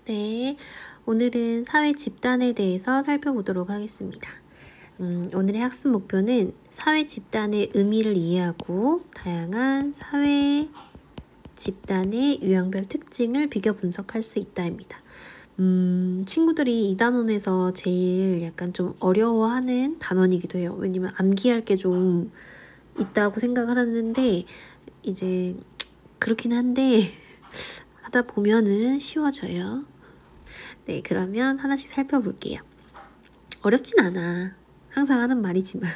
네, 오늘은 사회 집단에 대해서 살펴보도록 하겠습니다. 오늘의 학습 목표는 사회 집단의 의미를 이해하고 다양한 사회 집단의 유형별 특징을 비교 분석할 수 있다입니다. 친구들이 이 단원에서 제일 약간 좀 어려워하는 단원이기도 해요. 왜냐면 암기할 게 좀 있다고 생각을 하는데 이제 그렇긴 한데 하다 보면은 쉬워져요. 네, 그러면 하나씩 살펴볼게요. 어렵진 않아. 항상 하는 말이지만.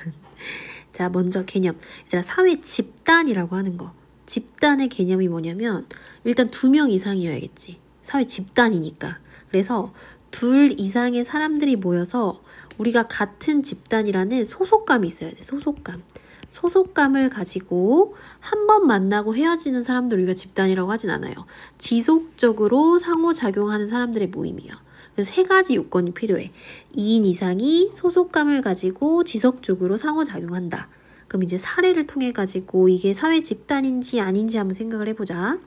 자, 먼저 개념. 얘들아, 사회 집단이라고 하는 거. 집단의 개념이 뭐냐면 일단 2명 이상이어야겠지. 사회 집단이니까. 그래서 2 이상의 사람들이 모여서 우리가 같은 집단이라는 소속감이 있어야 돼. 소속감. 소속감을 가지고 한 번 만나고 헤어지는 사람들 우리가 집단이라고 하진 않아요. 지속적으로 상호작용하는 사람들의 모임이에요. 그래서 3가지 요건이 필요해. 2인 이상이 소속감을 가지고 지속적으로 상호작용한다. 그럼 이제 사례를 통해 가지고 이게 사회 집단인지 아닌지 한번 생각을 해보자.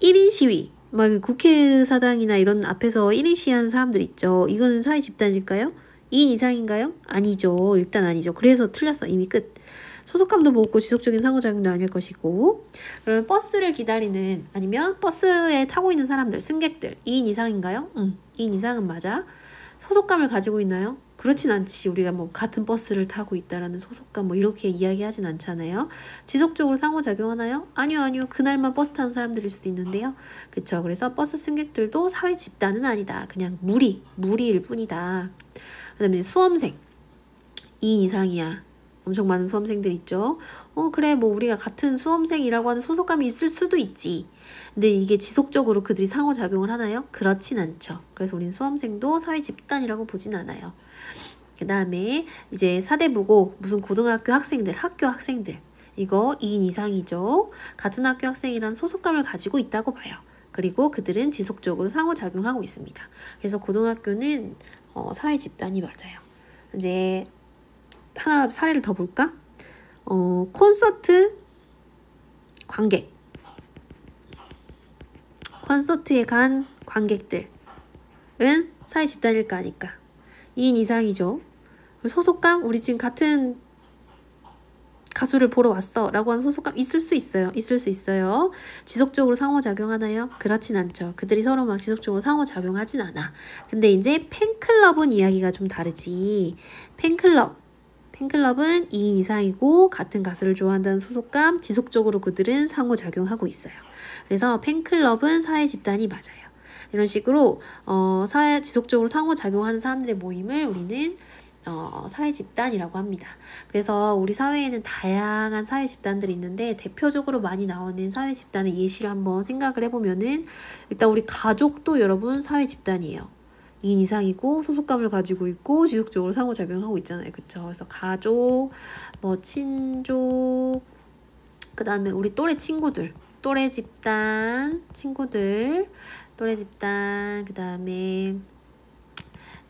1인 시위. 막 국회의사당이나 이런 앞에서 1인 시위하는 사람들 있죠. 이거는 사회 집단일까요? 2인 이상인가요? 아니죠. 일단 아니죠. 그래서 틀렸어. 이미 끝. 소속감도 없고 지속적인 상호작용도 아닐 것이고. 그러면 버스를 기다리는 아니면 버스에 타고 있는 사람들, 승객들 2인 이상인가요? 2인 이상은 맞아. 소속감을 가지고 있나요? 그렇진 않지. 우리가 뭐 같은 버스를 타고 있다라는 소속감 뭐 이렇게 이야기하진 않잖아요. 지속적으로 상호작용하나요? 아니요. 그날만 버스 타는 사람들일 수도 있는데요. 그쵸. 그래서 버스 승객들도 사회 집단은 아니다. 그냥 무리일 뿐이다. 그 다음에 이제 수험생 2인 이상이야. 엄청 많은 수험생들 있죠. 그래 뭐 우리가 같은 수험생이라고 하는 소속감이 있을 수도 있지. 근데 이게 지속적으로 그들이 상호작용을 하나요? 그렇진 않죠. 그래서 우리는 수험생도 사회 집단이라고 보진 않아요. 그 다음에 이제 사대부고 무슨 고등학교 학생들, 학교 학생들 이거 2인 이상이죠. 같은 학교 학생이란 소속감을 가지고 있다고 봐요. 그리고 그들은 지속적으로 상호작용하고 있습니다. 그래서 고등학교는 사회 집단이 맞아요. 이제 하나 사례를 더 볼까? 콘서트 관객. 콘서트에 간 관객들은 사회 집단일까 아닐까? 2인 이상이죠. 소속감? 우리 지금 같은 가수를 보러 왔어 라고 하는 소속감 있을 수 있어요. 지속적으로 상호작용하나요? 그렇진 않죠. 그들이 서로 막 지속적으로 상호작용하진 않아. 근데 이제 팬클럽은 이야기가 좀 다르지. 팬클럽은 2인 이상이고 같은 가수를 좋아한다는 소속감, 지속적으로 그들은 상호작용하고 있어요. 그래서 팬클럽은 사회 집단이 맞아요. 이런 식으로 지속적으로 상호작용하는 사람들의 모임을 우리는 사회 집단이라고 합니다. 그래서 우리 사회에는 다양한 사회 집단들이 있는데 대표적으로 많이 나오는 사회 집단의 예시를 한번 생각을 해보면은 일단 우리 가족도 여러분 사회 집단이에요. 2인 이상이고 소속감을 가지고 있고 지속적으로 상호작용하고 있잖아요. 그쵸? 그래서 가족, 뭐 친족, 그 다음에 우리 또래 친구들, 또래 집단, 친구들, 또래 집단, 그 다음에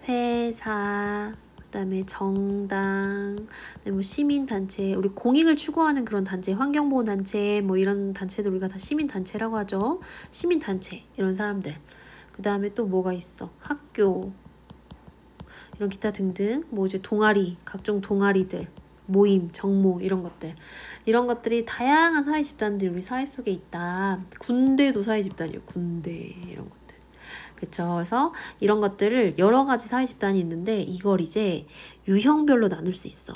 회사, 그 다음에 정당, 뭐 시민단체, 우리 공익을 추구하는 그런 단체, 환경보호단체, 뭐 이런 단체들 우리가 다 시민단체라고 하죠. 시민단체, 이런 사람들. 그 다음에 또 뭐가 있어? 학교, 이런 기타 등등, 뭐 이제 동아리, 각종 동아리들, 모임, 정모 이런 것들. 이런 것들이 다양한 사회 집단들이 우리 사회 속에 있다. 군대도 사회 집단이에요. 군대 이런 것들. 그쵸? 그래서 이런 것들을 여러 가지 사회 집단이 있는데 이걸 이제 유형별로 나눌 수 있어.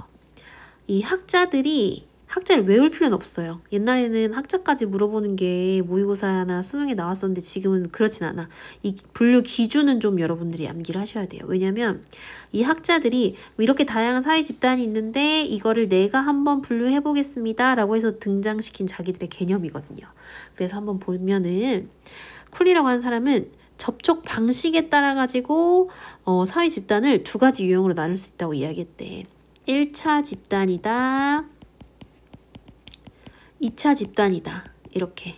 이 학자를 외울 필요는 없어요. 옛날에는 학자까지 물어보는 게 모의고사나 수능에 나왔었는데 지금은 그렇진 않아. 이 분류 기준은 좀 여러분들이 암기를 하셔야 돼요. 왜냐면 이 학자들이 이렇게 다양한 사회 집단이 있는데 이거를 내가 한번 분류해 보겠습니다 라고 해서 등장시킨 자기들의 개념이거든요. 그래서 한번 보면은 쿨리라고 하는 사람은 접촉 방식에 따라 가지고 사회 집단을 2가지 유형으로 나눌 수 있다고 이야기했대. 1차 집단이다. 2차 집단이다. 이렇게.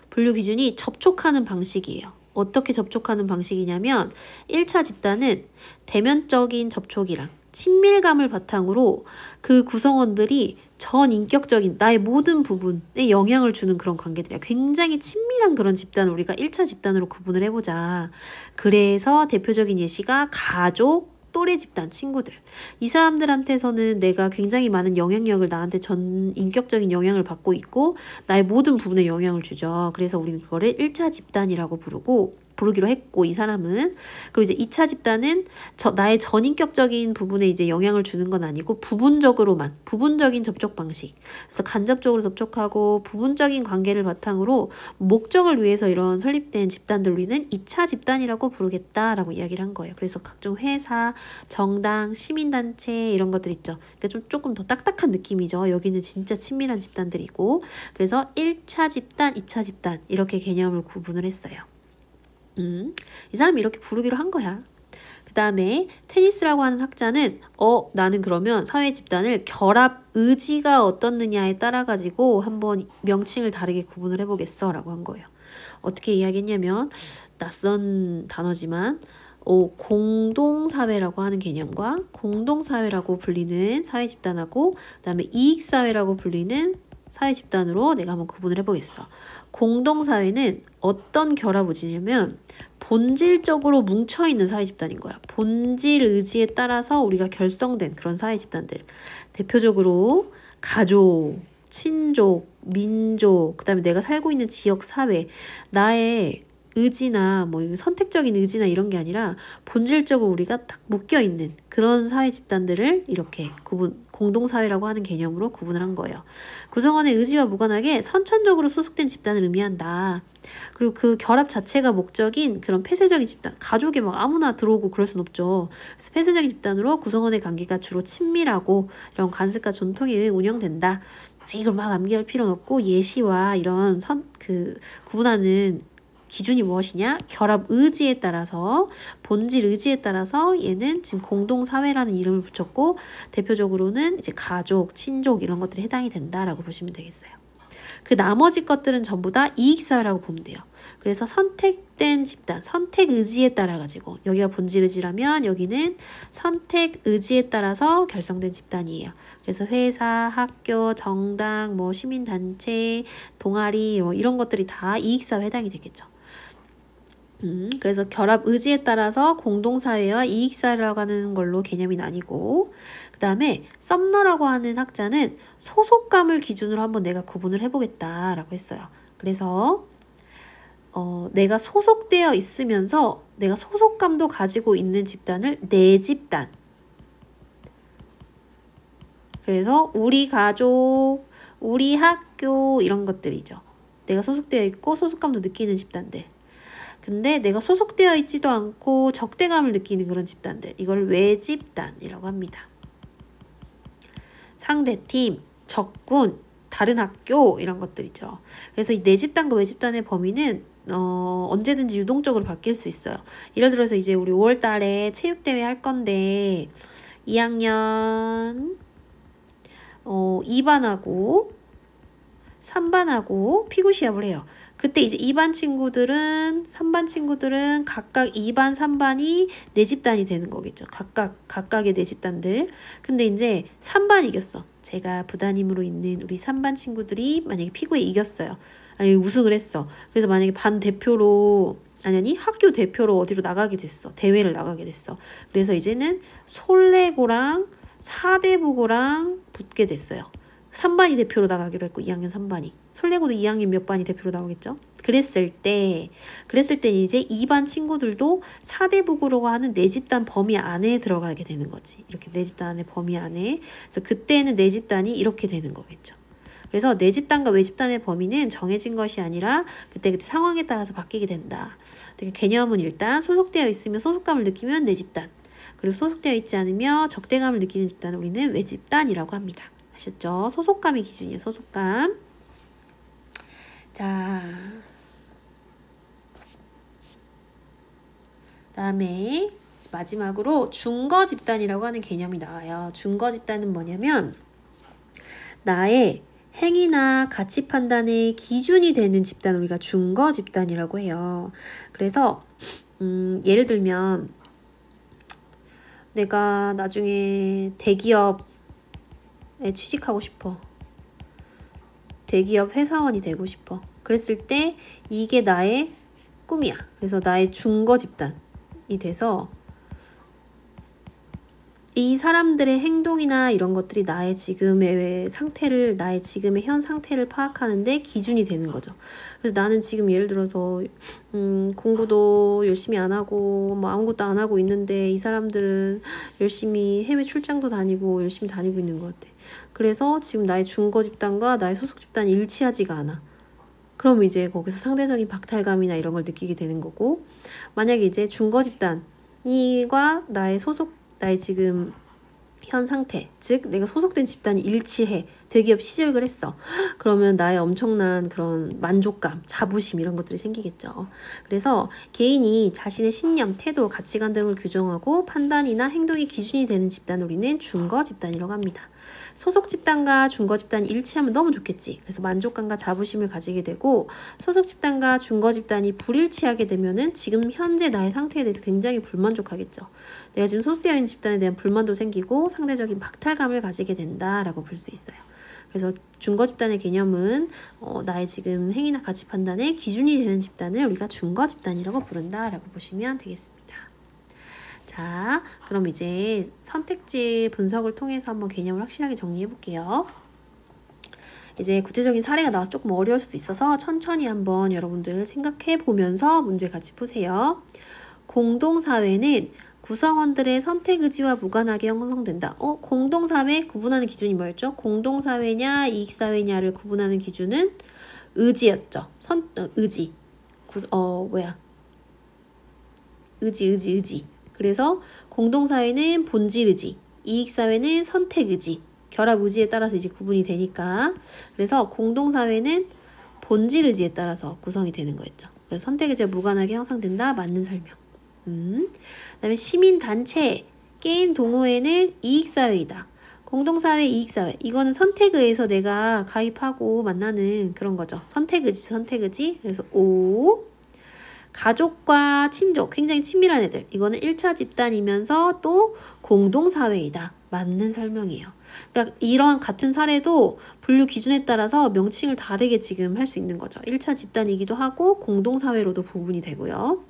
분류 기준이 접촉하는 방식이에요. 어떻게 접촉하는 방식이냐면 1차 집단은 대면적인 접촉이랑 친밀감을 바탕으로 그 구성원들이 전인격적인 나의 모든 부분에 영향을 주는 그런 관계들이야. 굉장히 친밀한 그런 집단을 우리가 1차 집단으로 구분을 해보자. 그래서 대표적인 예시가 가족, 또래 집단, 친구들. 이 사람들한테서는 내가 굉장히 많은 영향력을 나한테 전인격적인 영향을 받고 있고 나의 모든 부분에 영향을 주죠. 그래서 우리는 그거를 1차 집단이라고 부르기로 했고, 이 사람은. 그리고 이제 2차 집단은 나의 전인격적인 부분에 이제 영향을 주는 건 아니고 부분적으로만, 부분적인 접촉 방식. 그래서 간접적으로 접촉하고 부분적인 관계를 바탕으로 목적을 위해서 이런 설립된 집단들 우리는 2차 집단이라고 부르겠다라고 이야기를 한 거예요. 그래서 각종 회사, 정당, 시민단체 이런 것들 있죠. 그러니까 조금 더 딱딱한 느낌이죠. 여기는 진짜 친밀한 집단들이고, 그래서 1차 집단, 2차 집단 이렇게 개념을 구분을 했어요. 이 사람이 이렇게 부르기로 한 거야. 그 다음에 테니스라고 하는 학자는 나는 그러면 사회 집단을 결합 의지가 어떻느냐에 따라 가지고 한번 명칭을 다르게 구분을 해보겠어 라고 한 거예요. 어떻게 이야기했냐면 낯선 단어지만 공동사회라고 하는 개념과 공동사회라고 불리는 사회 집단하고 그 다음에 이익사회라고 불리는 사회 집단으로 내가 한번 구분을 해보겠어. 공동사회는 어떤 결합 의지냐면 본질적으로 뭉쳐있는 사회 집단인 거야. 본질 의지에 따라서 우리가 결성된 그런 사회 집단들. 대표적으로 가족, 친족, 민족, 그 다음에 내가 살고 있는 지역 사회, 나의 의지나 뭐 선택적인 의지나 이런 게 아니라 본질적으로 우리가 딱 묶여있는 그런 사회 집단들을 이렇게 공동사회라고 하는 개념으로 구분을 한 거예요. 구성원의 의지와 무관하게 선천적으로 소속된 집단을 의미한다. 그리고 그 결합 자체가 목적인 그런 폐쇄적인 집단, 가족에 막 아무나 들어오고 그럴 순 없죠. 그래서 폐쇄적인 집단으로 구성원의 관계가 주로 친밀하고 이런 관습과 전통에 운영된다. 이걸 막 암기할 필요는 없고 예시와 이런 구분하는 기준이 무엇이냐? 결합 의지에 따라서, 본질 의지에 따라서 얘는 지금 공동사회라는 이름을 붙였고 대표적으로는 이제 가족, 친족 이런 것들이 해당이 된다라고 보시면 되겠어요. 그 나머지 것들은 전부 다 이익사회라고 보면 돼요. 그래서 선택된 집단, 선택 의지에 따라 가지고 여기가 본질 의지라면 여기는 선택 의지에 따라서 결성된 집단이에요. 그래서 회사, 학교, 정당, 뭐 시민단체, 동아리 뭐 이런 것들이 다 이익사회 해당이 되겠죠. 그래서 결합 의지에 따라서 공동사회와 이익사회라고 하는 걸로 개념이 나뉘고, 그 다음에 썸너라고 하는 학자는 소속감을 기준으로 한번 내가 구분을 해보겠다라고 했어요. 그래서 내가 소속되어 있으면서 내가 소속감도 가지고 있는 집단을 내 집단. 그래서 우리 가족, 우리 학교 이런 것들이죠. 내가 소속되어 있고 소속감도 느끼는 집단들. 근데 내가 소속되어 있지도 않고 적대감을 느끼는 그런 집단들. 이걸 외집단이라고 합니다. 상대팀, 적군, 다른 학교 이런 것들이죠. 그래서 이 내 집단과 외집단의 범위는 언제든지 유동적으로 바뀔 수 있어요. 예를 들어서 이제 우리 5월 달에 체육대회 할 건데 2학년 2반하고 3반하고 피구 시합을 해요. 그때 이제 2반 친구들은 3반 친구들은 각각 2반 3반이 내 집단이 되는 거겠죠. 각각의 내 집단들. 근데 이제 3반 이겼어. 제가 부담임으로 있는 우리 3반 친구들이 만약에 피구에 이겼어요. 아니 우승을 했어. 그래서 만약에 반 대표로 아니 학교 대표로 어디로 나가게 됐어. 대회를 나가게 됐어. 그래서 이제는 솔레고랑 사대부고랑 붙게 됐어요. 3반이 대표로 나가기로 했고 2학년 3반이. 솔레고도 2학년 몇 반이 대표로 나오겠죠? 그랬을 때 이제 2반 친구들도 4대부고라고 하는 내 집단 범위 안에 들어가게 되는 거지. 이렇게 내 집단 안에 범위 안에. 그래서 그때는 내 집단이 이렇게 되는 거겠죠. 그래서 내 집단과 외 집단의 범위는 정해진 것이 아니라 그때 상황에 따라서 바뀌게 된다. 개념은 일단 소속되어 있으면 소속감을 느끼면 내 집단. 그리고 소속되어 있지 않으며 적대감을 느끼는 집단을 우리는 외 집단이라고 합니다. 아셨죠? 소속감이 기준이에요. 소속감. 자, 다음에 마지막으로 준거 집단이라고 하는 개념이 나와요. 준거 집단은 뭐냐면 나의 행위나 가치 판단의 기준이 되는 집단을 우리가 준거 집단이라고 해요. 그래서 예를 들면 내가 나중에 대기업에 취직하고 싶어. 대기업 회사원이 되고 싶어. 그랬을 때 이게 나의 꿈이야. 그래서 나의 준거 집단이 돼서 이 사람들의 행동이나 이런 것들이 나의 지금의 상태를, 나의 지금의 현 상태를 파악하는데 기준이 되는 거죠. 그래서 나는 지금 예를 들어서 공부도 열심히 안 하고 뭐 아무것도 안 하고 있는데 이 사람들은 열심히 해외 출장도 다니고 열심히 다니고 있는 것 같아. 그래서 지금 나의 준거 집단과 나의 소속 집단이 일치하지가 않아. 그럼 이제 거기서 상대적인 박탈감이나 이런 걸 느끼게 되는 거고, 만약에 이제 준거 집단과 나의 지금 현 상태, 즉 내가 소속된 집단이 일치해. 대기업 취직을 했어. 그러면 나의 엄청난 그런 만족감, 자부심 이런 것들이 생기겠죠. 그래서 개인이 자신의 신념, 태도, 가치관 등을 규정하고 판단이나 행동의 기준이 되는 집단을 우리는 준거 집단이라고 합니다. 소속 집단과 준거 집단이 일치하면 너무 좋겠지. 그래서 만족감과 자부심을 가지게 되고, 소속 집단과 준거 집단이 불일치하게 되면은 지금 현재 나의 상태에 대해서 굉장히 불만족하겠죠. 내가 지금 소속되어 있는 집단에 대한 불만도 생기고 상대적인 박탈감을 가지게 된다라고 볼 수 있어요. 그래서 준거 집단의 개념은 나의 지금 행위나 가치 판단의 기준이 되는 집단을 우리가 준거 집단이라고 부른다라고 보시면 되겠습니다. 자, 그럼 이제 선택지 분석을 통해서 한번 개념을 확실하게 정리해 볼게요. 이제 구체적인 사례가 나와서 조금 어려울 수도 있어서 천천히 한번 여러분들 생각해 보면서 문제 같이 푸세요. 공동사회는 구성원들의 선택 의지와 무관하게 형성된다. 공동사회 구분하는 기준이 뭐였죠? 공동사회냐 이익사회냐를 구분하는 기준은 의지였죠. 의지. 의지. 그래서 공동사회는 본질 의지, 이익사회는 선택 의지, 결합 의지에 따라서 이제 구분이 되니까. 그래서 공동사회는 본질 의지에 따라서 구성이 되는 거였죠. 그래서 선택 의지가 무관하게 형성된다. 맞는 설명. 그다음에 시민단체, 게임 동호회는 이익사회이다. 공동사회, 이익사회. 이거는 선택에 의해서 내가 가입하고 만나는 그런 거죠. 선택의지. 그래서 O. 가족과 친족, 굉장히 친밀한 애들. 이거는 1차 집단이면서 또 공동사회이다. 맞는 설명이에요. 그러니까 이러한 같은 사례도 분류 기준에 따라서 명칭을 다르게 지금 할 수 있는 거죠. 1차 집단이기도 하고 공동사회로도 구분이 되고요.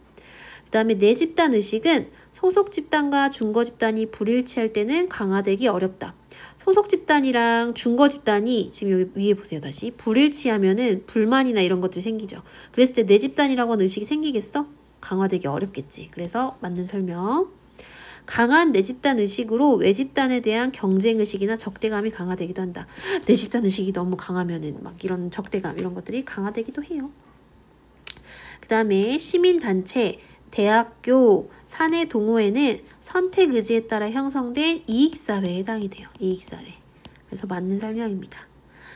그 다음에 내 집단 의식은 소속 집단과 준거 집단이 불일치할 때는 강화되기 어렵다. 소속 집단이랑 준거 집단이 지금 여기 위에 보세요. 다시 불일치하면은 불만이나 이런 것들이 생기죠. 그랬을 때 내 집단이라고 하는 의식이 생기겠어? 강화되기 어렵겠지. 그래서 맞는 설명. 강한 내 집단 의식으로 외 집단에 대한 경쟁 의식이나 적대감이 강화되기도 한다. 내 집단 의식이 너무 강하면은 막 이런 적대감 이런 것들이 강화되기도 해요. 그 다음에 시민단체, 대학교, 사내 동호회는 선택 의지에 따라 형성된 이익사회에 해당이 돼요. 이익사회. 그래서 맞는 설명입니다.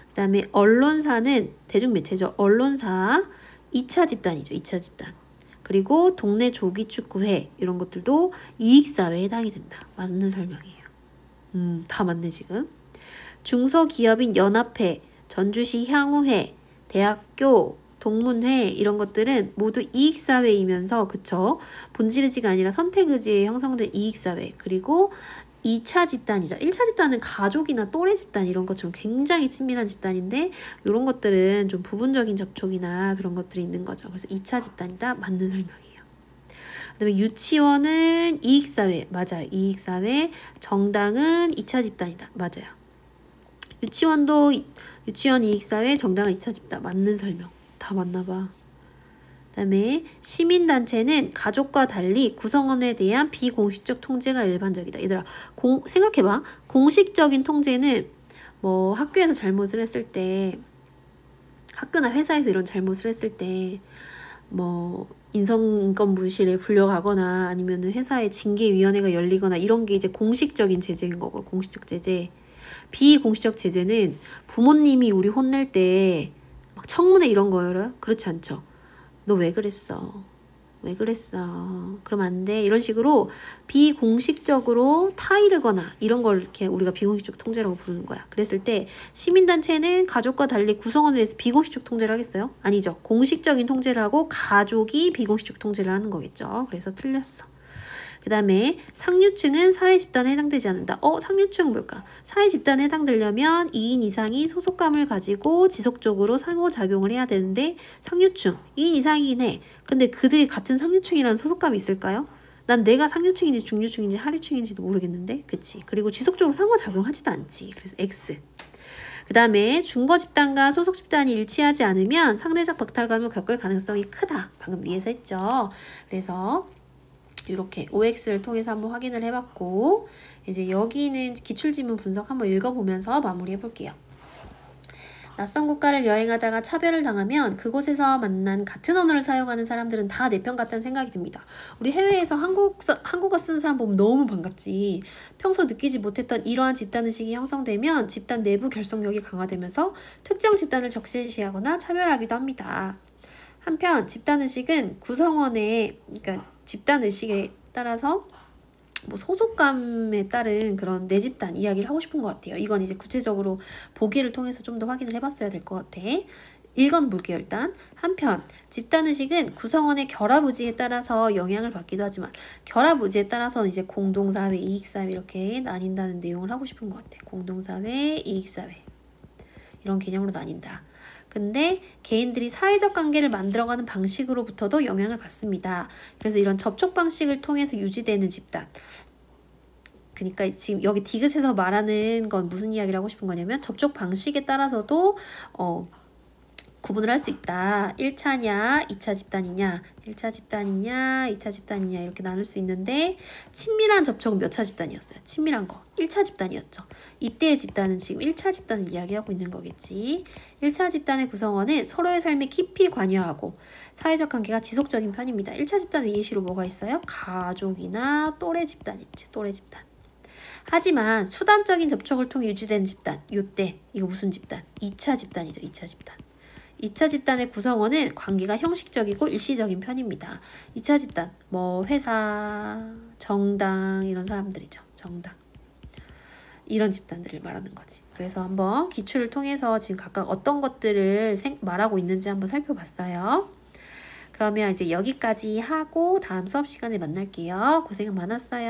그 다음에 언론사는 대중매체죠. 언론사 2차 집단이죠. 2차 집단. 그리고 동네 조기축구회 이런 것들도 이익사회에 해당이 된다. 맞는 설명이에요. 다 맞네 지금. 중소기업인 연합회, 전주시 향후회, 대학교, 동문회 이런 것들은 모두 이익사회이면서 그쵸? 본질의지가 아니라 선택의지에 형성된 이익사회. 그리고 2차 집단이다. 1차 집단은 가족이나 또래 집단 이런 것처럼 굉장히 친밀한 집단인데 이런 것들은 좀 부분적인 접촉이나 그런 것들이 있는 거죠. 그래서 2차 집단이다. 맞는 설명이에요. 그 다음에 유치원은 이익사회. 맞아요. 이익사회. 정당은 2차 집단이다. 맞아요. 유치원 이익사회, 정당은 2차 집단. 맞는 설명. 다 맞나봐. 그 다음에 시민단체는 가족과 달리 구성원에 대한 비공식적 통제가 일반적이다. 얘들아 생각해봐. 공식적인 통제는 뭐 학교에서 잘못을 했을 때, 학교나 회사에서 이런 잘못을 했을 때 뭐 인성검부실에 불려가거나 아니면은 회사에 징계위원회가 열리거나 이런 게 이제 공식적인 제재인 거고. 공식적 제재. 비공식적 제재는 부모님이 우리 혼낼 때 막 청문회 이런 거요. 그렇지 않죠. 너 왜 그랬어? 왜 그랬어? 그러면 안 돼. 이런 식으로 비공식적으로 타이르거나 이런 걸 이렇게 우리가 비공식적 통제라고 부르는 거야. 그랬을 때 시민단체는 가족과 달리 구성원에 대해서 비공식적 통제를 하겠어요? 아니죠. 공식적인 통제를 하고 가족이 비공식적 통제를 하는 거겠죠. 그래서 틀렸어. 그 다음에 상류층은 사회 집단에 해당되지 않는다. 상류층은 뭘까? 사회 집단에 해당되려면 2인 이상이 소속감을 가지고 지속적으로 상호작용을 해야 되는데 상류층 2인 이상이긴 해. 근데 그들이 같은 상류층이라는 소속감이 있을까요? 난 내가 상류층인지 중류층인지 하류층인지도 모르겠는데. 그치? 그리고 지속적으로 상호작용하지도 않지. 그래서 X. 그 다음에 준거 집단과 소속 집단이 일치하지 않으면 상대적 박탈감을 겪을 가능성이 크다. 방금 위에서 했죠. 그래서 이렇게 OX를 통해서 한번 확인을 해봤고, 이제 여기는 기출지문 분석 한번 읽어보면서 마무리해 볼게요. 낯선 국가를 여행하다가 차별을 당하면 그곳에서 만난 같은 언어를 사용하는 사람들은 다 내 편 같다는 생각이 듭니다. 우리 해외에서 한국어 쓰는 사람 보면 너무 반갑지. 평소 느끼지 못했던 이러한 집단의식이 형성되면 집단 내부 결속력이 강화되면서 특정 집단을 적시시하거나 차별하기도 합니다. 한편 집단의식은 구성원의, 그러니까 집단의식에 따라서 뭐 소속감에 따른 그런 내 집단 이야기를 하고 싶은 것 같아요. 이건 이제 구체적으로 보기를 통해서 좀 더 확인을 해봤어야 될 것 같아. 읽어는 볼게요. 일단 한편 집단의식은 구성원의 결합의지에 따라서 영향을 받기도 하지만 결합의지에 따라서는 이제 공동사회, 이익사회 이렇게 나뉜다는 내용을 하고 싶은 것 같아. 공동사회, 이익사회 이런 개념으로 나뉜다. 근데 개인들이 사회적 관계를 만들어가는 방식으로부터도 영향을 받습니다. 그래서 이런 접촉 방식을 통해서 유지되는 집단. 그러니까 지금 여기 디귿에서 말하는 건 무슨 이야기를 하고 싶은 거냐면 접촉 방식에 따라서도 구분을 할 수 있다. 1차냐, 2차 집단이냐, 1차 집단이냐, 2차 집단이냐 이렇게 나눌 수 있는데 친밀한 접촉은 몇 차 집단이었어요? 친밀한 거 1차 집단이었죠. 이때의 집단은 지금 1차 집단을 이야기하고 있는 거겠지. 1차 집단의 구성원은 서로의 삶에 깊이 관여하고 사회적 관계가 지속적인 편입니다. 1차 집단의 예시로 뭐가 있어요? 가족이나 또래 집단 있지. 또래 집단. 하지만 수단적인 접촉을 통해 유지되는 집단, 요때 이거 무슨 집단? 2차 집단이죠. 2차 집단. 2차 집단의 구성원은 관계가 형식적이고 일시적인 편입니다. 2차 집단, 뭐 회사, 정당 이런 사람들이죠. 정당. 이런 집단들을 말하는 거지. 그래서 한번 기출을 통해서 지금 각각 어떤 것들을 말하고 있는지 한번 살펴봤어요. 그러면 이제 여기까지 하고 다음 수업 시간에 만날게요. 고생 많았어요.